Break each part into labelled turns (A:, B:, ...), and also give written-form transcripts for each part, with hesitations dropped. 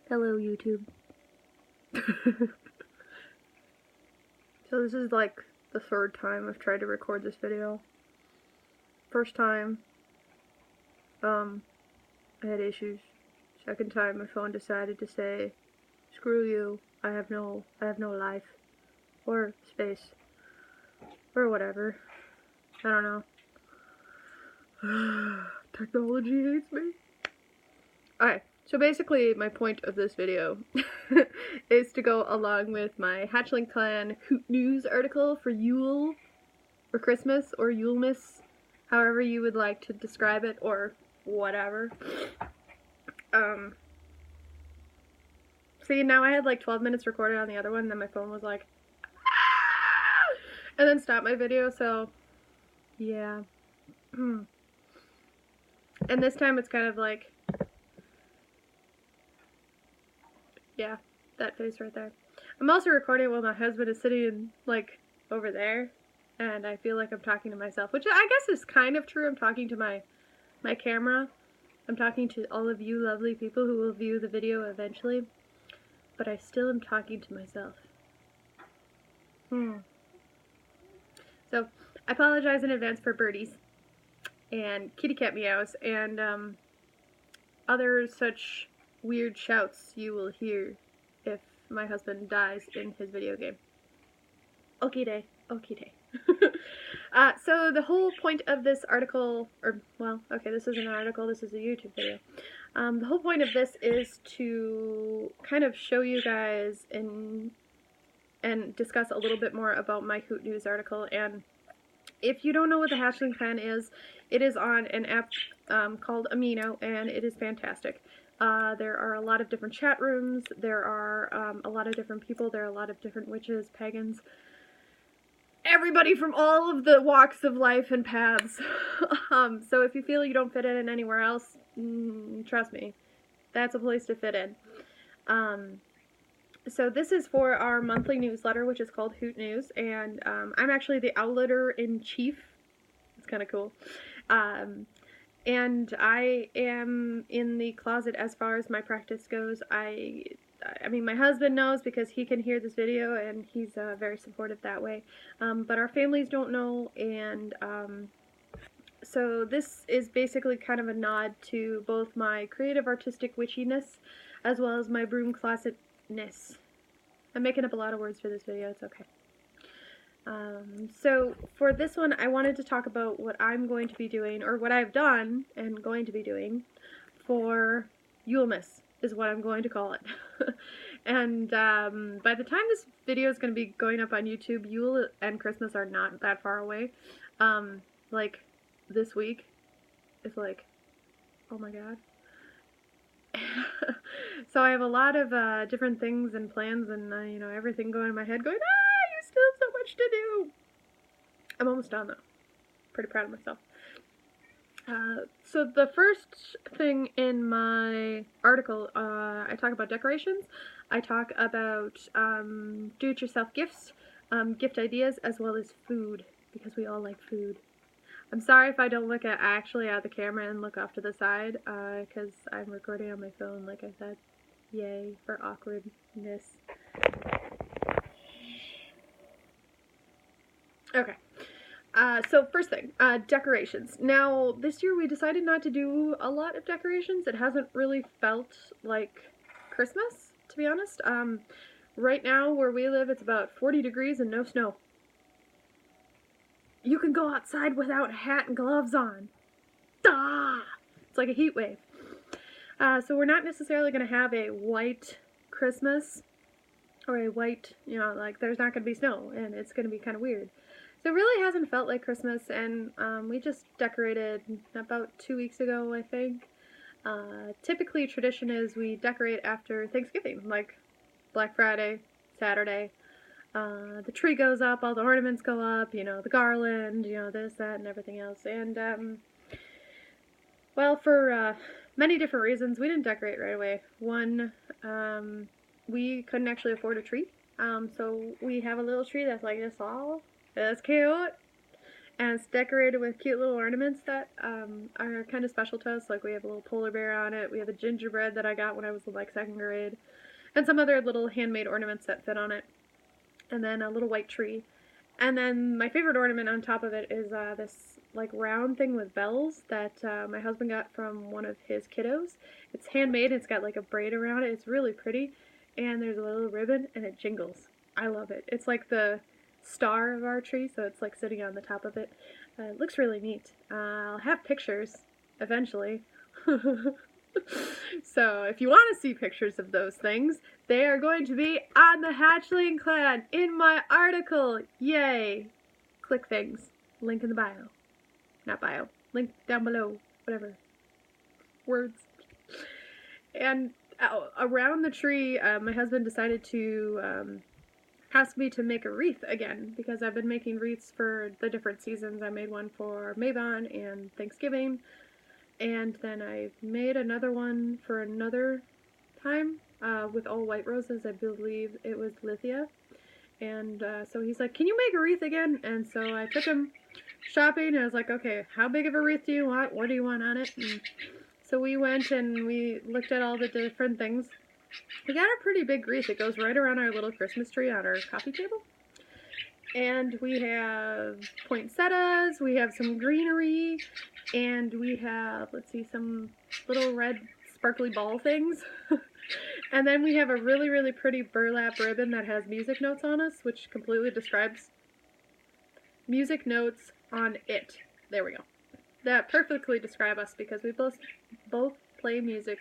A: Hello, YouTube. So this is like the third time I've tried to record this video. First time, I had issues. Second time, my phone decided to say, "Screw you. I have no life, or space, or whatever. I don't know." Technology hates me. Alright, so basically my point of this video is to go along with my Hatchling Clan Hoot News article for Yule, or Christmas, or Yulemas, however you would like to describe it, or whatever. See, now I had like 12 minutes recorded on the other one, and then my phone was like, "Ah!" and then stopped my video, so, yeah. And this time it's kind of like, yeah, that face right there. I'm also recording while my husband is sitting, like, over there, and I feel like I'm talking to myself, which I guess is kind of true. I'm talking to my camera. I'm talking to all of you lovely people who will view the video eventually, but I still am talking to myself. So, I apologize in advance for birdies, and kitty cat meows, and, other such weird shouts you will hear if my husband dies in his video game. Okie day, okie day. So the whole point of this article, or, well, okay, this isn't an article, this is a YouTube video. The whole point of this is to kind of show you guys and discuss a little bit more about my Hoot News article. And if you don't know what the Hatchling Clan is, it is on an app called Amino, and it is fantastic. There are a lot of different chat rooms, there are a lot of different people, there are a lot of different witches, pagans, everybody from all of the walks of life and paths. So if you feel you don't fit in anywhere else, trust me, that's a place to fit in. So this is for our monthly newsletter, which is called Hoot News, and I'm actually the Owletter-in-Chief. It's kind of cool. And I am in the closet as far as my practice goes. I mean, my husband knows because he can hear this video, and he's very supportive that way. But our families don't know, and so this is basically kind of a nod to both my creative artistic witchiness as well as my broom closetness. I'm making up a lot of words for this video, it's okay. So for this one, I wanted to talk about what I'm going to be doing, or what I've done and going to be doing for Yulemas, is what I'm going to call it. And by the time this video is going to be going up on YouTube, Yule and Christmas are not that far away. Like, this week is like, oh my god. So I have a lot of different things and plans and, you know, everything going in my head going, you still have so much to do. I'm almost done though. Pretty proud of myself. So the first thing in my article, I talk about decorations, I talk about do-it-yourself gifts, gift ideas, as well as food, because we all like food. I'm sorry if I don't look actually at the camera and look off to the side, because I'm recording on my phone, like I said. Yay for awkwardness. Okay. So first thing, decorations. Now, this year we decided not to do a lot of decorations. It hasn't really felt like Christmas, to be honest. Right now, where we live, it's about 40 degrees and no snow. You can go outside without a hat and gloves on. Ah! It's like a heat wave. So we're not necessarily going to have a white Christmas, or a white, you know, like there's not going to be snow, and it's going to be kind of weird. So it really hasn't felt like Christmas, and we just decorated about 2 weeks ago, I think. Typically, tradition is we decorate after Thanksgiving, like Black Friday, Saturday. The tree goes up, all the ornaments go up, you know, the garland, you know, this, that, and everything else. And, well, for many different reasons, we didn't decorate right away. One, we couldn't actually afford a tree, so we have a little tree that's like this tall. It's cute. and it's decorated with cute little ornaments that are kind of special to us. Like we have a little polar bear on it, we have a gingerbread that I got when I was in like 2nd grade, and some other little handmade ornaments that fit on it, and then a little white tree. And then my favorite ornament on top of it is this like round thing with bells that my husband got from one of his kiddos. It's handmade, it's got like a braid around it, it's really pretty, and there's a little ribbon and it jingles. I love it. It's like the star of our tree, so it's like sitting on the top of it. It looks really neat. I'll have pictures eventually. So if you want to see pictures of those things, they are going to be on the Hatchling Clan in my article. Yay! Click things. Link in the bio. Not bio. Link down below. Whatever. Words. And around the tree, my husband decided to ask me to make a wreath again, because I've been making wreaths for the different seasons. I made one for Mabon and Thanksgiving, and then I made another one for another time with all white roses. I believe it was Lithia. And so he's like, can you make a wreath again? And so I took him shopping, and I was like, okay, how big of a wreath do you want? What do you want on it? And so we went and we looked at all the different things. We got a pretty big wreath. It goes right around our little Christmas tree on our coffee table. And we have poinsettias, we have some greenery, and we have, let's see, some little red sparkly ball things. And then we have a really, really pretty burlap ribbon that has music notes on us, which completely describes music notes on it. There we go. That perfectly describe us, because we both play music,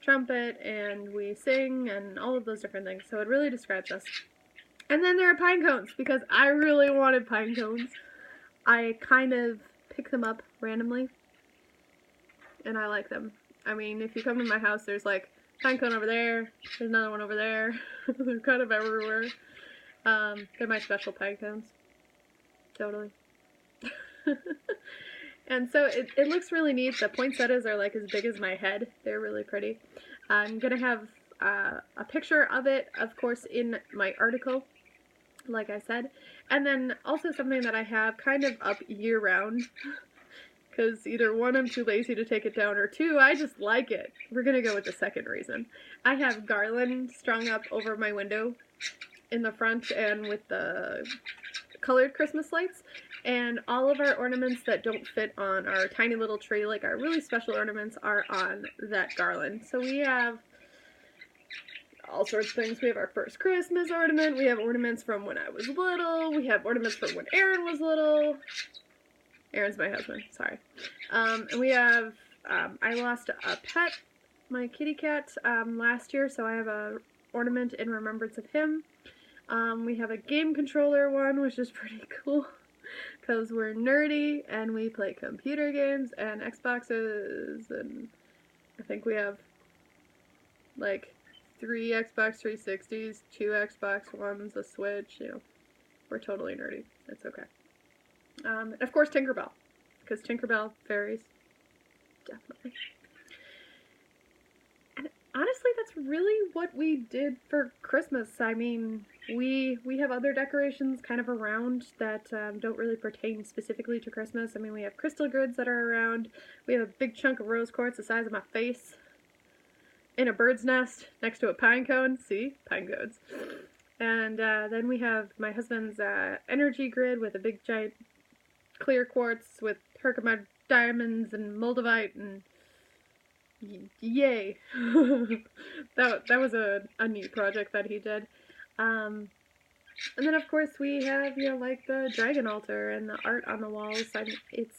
A: trumpet, and we sing, and all of those different things. So it really describes us. And then there are pine cones, because I really wanted pine cones. I kind of pick them up randomly, and I like them. I mean, if you come to my house, there's like pine cone over there, there's another one over there. They're kind of everywhere. They're my special pine cones. Totally. And so it looks really neat. The poinsettias are like as big as my head. They're really pretty. I'm going to have a picture of it, of course, in my article, like I said. And then also something that I have kind of up year-round, because either one, I'm too lazy to take it down, or two, I just like it. We're going to go with the second reason. I have garland strung up over my window in the front, and with the colored Christmas lights, and all of our ornaments that don't fit on our tiny little tree, like our really special ornaments, are on that garland. So we have all sorts of things. We have our first Christmas ornament, we have ornaments from when I was little, we have ornaments from when Aaron was little. Aaron's my husband, sorry. And we have, I lost a pet, my kitty cat, last year, so I have a ornament in remembrance of him. We have a game controller one, which is pretty cool, because we're nerdy, and we play computer games, and Xboxes, and I think we have, like, 3 Xbox 360s, 2 Xbox Ones, a Switch, you know, we're totally nerdy, it's okay. And of course Tinkerbell, because Tinkerbell fairies, definitely. And honestly, that's really what we did for Christmas. I mean, we have other decorations kind of around that don't really pertain specifically to Christmas. I mean, we have crystal grids that are around, we have a big chunk of rose quartz the size of my face in a bird's nest next to a pine cone. See? Pine cones. And then we have my husband's energy grid with a big giant clear quartz with Herkimer diamonds and moldavite, and yay. that was a neat project that he did. And then of course we have, you know, like the dragon altar and the art on the walls. It's,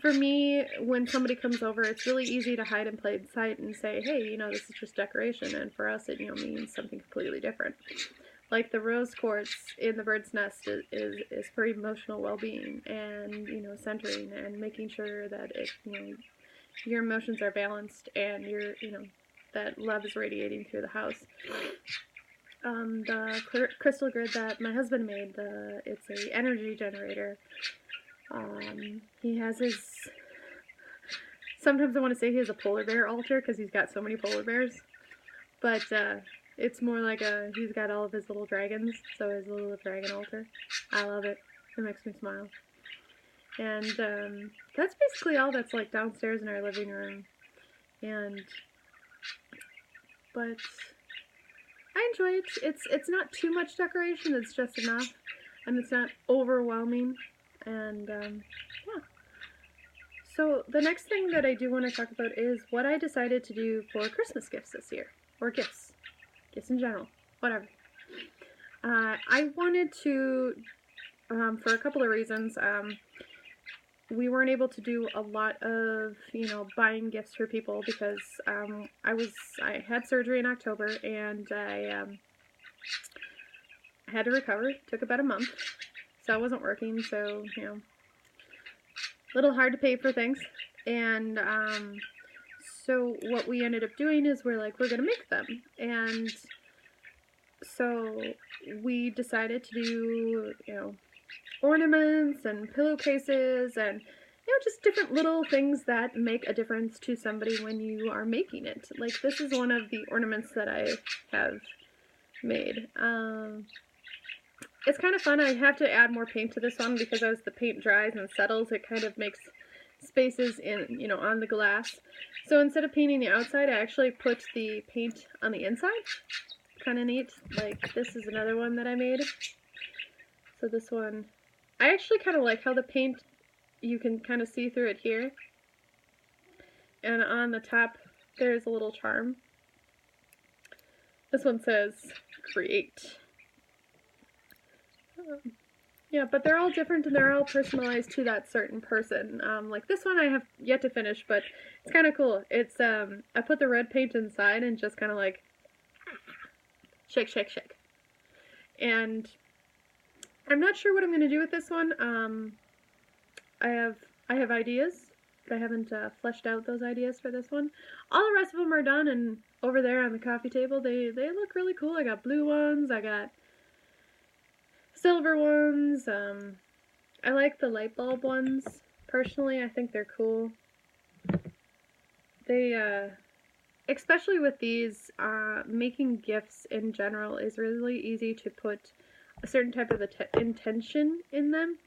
A: for me, when somebody comes over, it's really easy to hide and play in sight and say, hey, you know, this is just decoration, and for us it, you know, means something completely different. Like the rose quartz in the bird's nest is for emotional well-being and, you know, centering and making sure that it, you know, your emotions are balanced and your, you know, that love is radiating through the house. The crystal grid that my husband made, it's a energy generator. He has his, sometimes I want to say he has a polar bear altar because he's got so many polar bears, but it's more like he's got all of his little dragons, so his little dragon altar. I love it. It makes me smile. And that's basically all that's like downstairs in our living room. But I enjoy it. It's not too much decoration. It's just enough, and it's not overwhelming. And yeah. So the next thing that I do want to talk about is what I decided to do for Christmas gifts this year, or gifts in general, whatever. I wanted to, for a couple of reasons. We weren't able to do a lot of, buying gifts for people because I had surgery in October, and I had to recover. It took about a month, so I wasn't working, so, a little hard to pay for things. And so what we ended up doing is we're going to make them. And so we decided to do, ornaments and pillowcases and, just different little things that make a difference to somebody when you are making it. Like, this is one of the ornaments that I have made. It's kind of fun. I have to add more paint to this one because as the paint dries and settles, it kind of makes spaces in, on the glass. So instead of painting the outside, I actually put the paint on the inside. Kind of neat. Like, this is another one that I made. So this one, I actually kind of like how the paint, you can kind of see through it here. And on the top, there's a little charm. This one says, create. Yeah, but they're all different and they're all personalized to that certain person. Like this one I have yet to finish, but it's kind of cool. It's, I put the red paint inside and just kind of like shake, shake, shake. And I'm not sure what I'm going to do with this one. I have ideas, but I haven't fleshed out those ideas for this one. All the rest of them are done, and over there on the coffee table, they look really cool. I got blue ones, I got silver ones. I like the light bulb ones. Personally, I think they're cool. They, especially with these, making gifts in general is really easy to put a certain type of intention in them.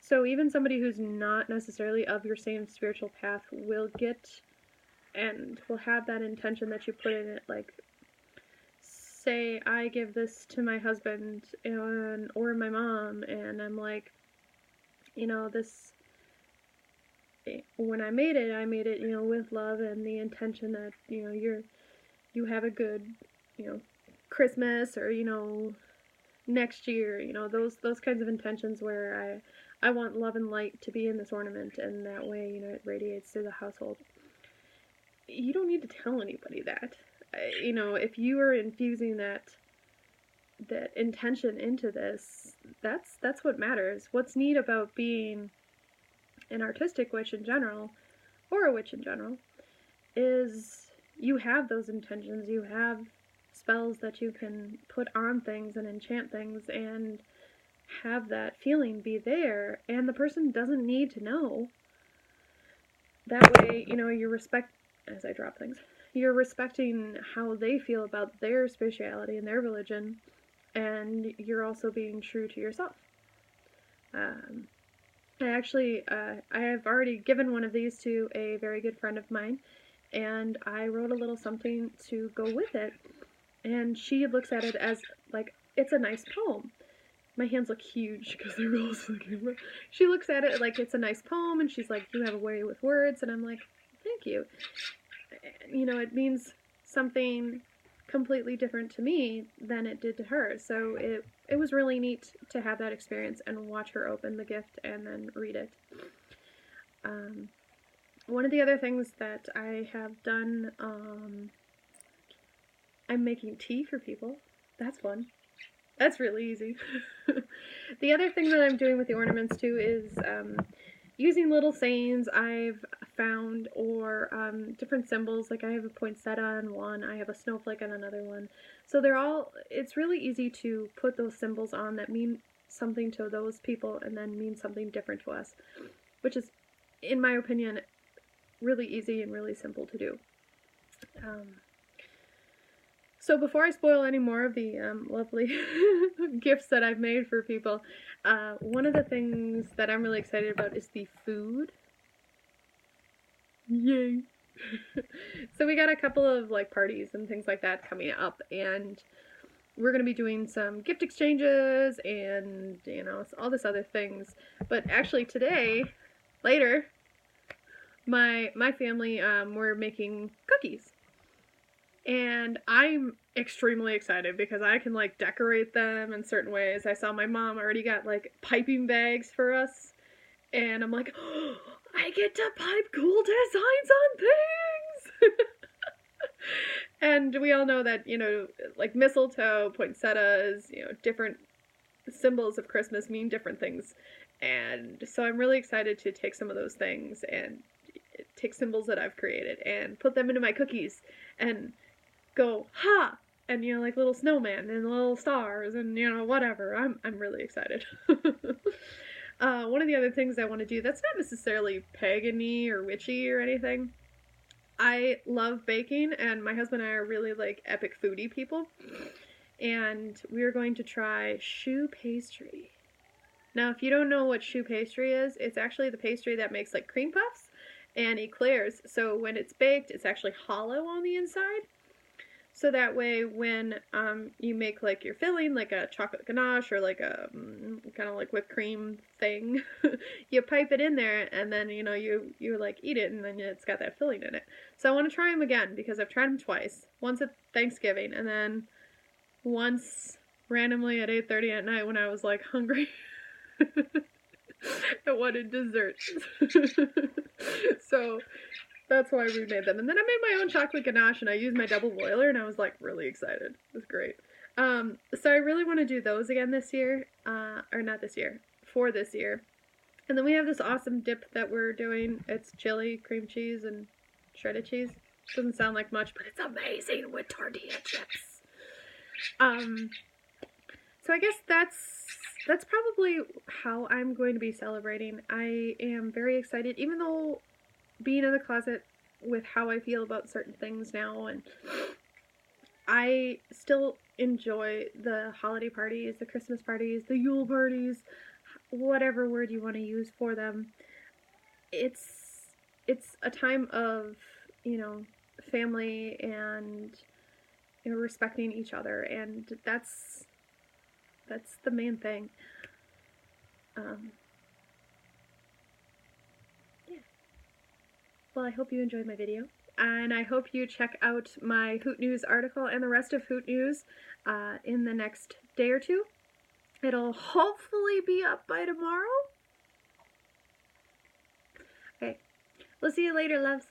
A: So even somebody who's not necessarily of your same spiritual path will get and will have that intention that you put in it. Like, say I give this to my husband or my mom, and I'm like, this, when I made it, with love and the intention that, you have a good, Christmas or, next year, those kinds of intentions where I want love and light to be in this ornament, and that way, it radiates through the household. You don't need to tell anybody that. If you are infusing that intention into this, that's what matters. What's neat about being an artistic witch in general, or a witch in general, is you have those intentions. You have spells that you can put on things and enchant things and have that feeling be there, and the person doesn't need to know. That way, as I drop things, you're respecting how they feel about their spirituality and their religion, and you're also being true to yourself. I have already given one of these to a very good friend of mine, and I wrote a little something to go with it, and she looks at it as, like, it's a nice poem. My hands look huge because they're close to the camera. She looks at it like it's a nice poem, and she's like, you have a way with words, and I'm like, thank you. It means something completely different to me than it did to her, so it was really neat to have that experience and watch her open the gift and then read it. One of the other things that I have done, I'm making tea for people. That's fun. That's really easy. The other thing that I'm doing with the ornaments too is using little sayings I've found, or different symbols. Like I have a poinsettia on one, I have a snowflake on another one. So it's really easy to put those symbols on that mean something to those people and then mean something different to us, which is, in my opinion, really easy and really simple to do. So before I spoil any more of the lovely gifts that I've made for people, one of the things that I'm really excited about is the food. Yay! So we got a couple of like parties and things like that coming up, and we're gonna be doing some gift exchanges and all this other things. But actually today, later, my family we're making cookies. And I'm extremely excited because I can like decorate them in certain ways. I saw my mom already got like piping bags for us, and I'm like, oh, I get to pipe cool designs on things. And we all know that, like mistletoe, poinsettias, different symbols of Christmas mean different things. And so I'm really excited to take some of those things and take symbols that I've created and put them into my cookies and go, ha! And, like little snowman and little stars and, whatever. I'm really excited. One of the other things I want to do that's not necessarily pagan-y or witchy or anything. I love baking, and my husband and I are really, like, epic foodie people. And we are going to try choux pastry. Now, if you don't know what choux pastry is, it's actually the pastry that makes, like, cream puffs and eclairs. So when it's baked, it's actually hollow on the inside. So that way, when you make like your filling, like a chocolate ganache or like a kind of like whipped cream thing, you pipe it in there, and then you like eat it, and then it's got that filling in it. So I want to try them again because I've tried them twice. Once at Thanksgiving, and then once randomly at 8:30 at night when I was like hungry. I wanted dessert. So that's why we made them. And then I made my own chocolate ganache, and I used my double boiler, and I was like really excited. It was great. So I really want to do those again this year, or not this year, for this year. And then we have this awesome dip that we're doing. It's chili, cream cheese, and shredded cheese. Doesn't sound like much, but it's amazing with tortilla chips. So I guess that's probably how I'm going to be celebrating. I am very excited, even though being in the closet with how I feel about certain things now, and I still enjoy the holiday parties, the Christmas parties, the Yule parties, whatever word you want to use for them. It's a time of, family and respecting each other, and that's the main thing. Well, I hope you enjoyed my video, and I hope you check out my Hoot News article and the rest of Hoot News in the next day or two. It'll hopefully be up by tomorrow. Okay, we'll see you later, loves.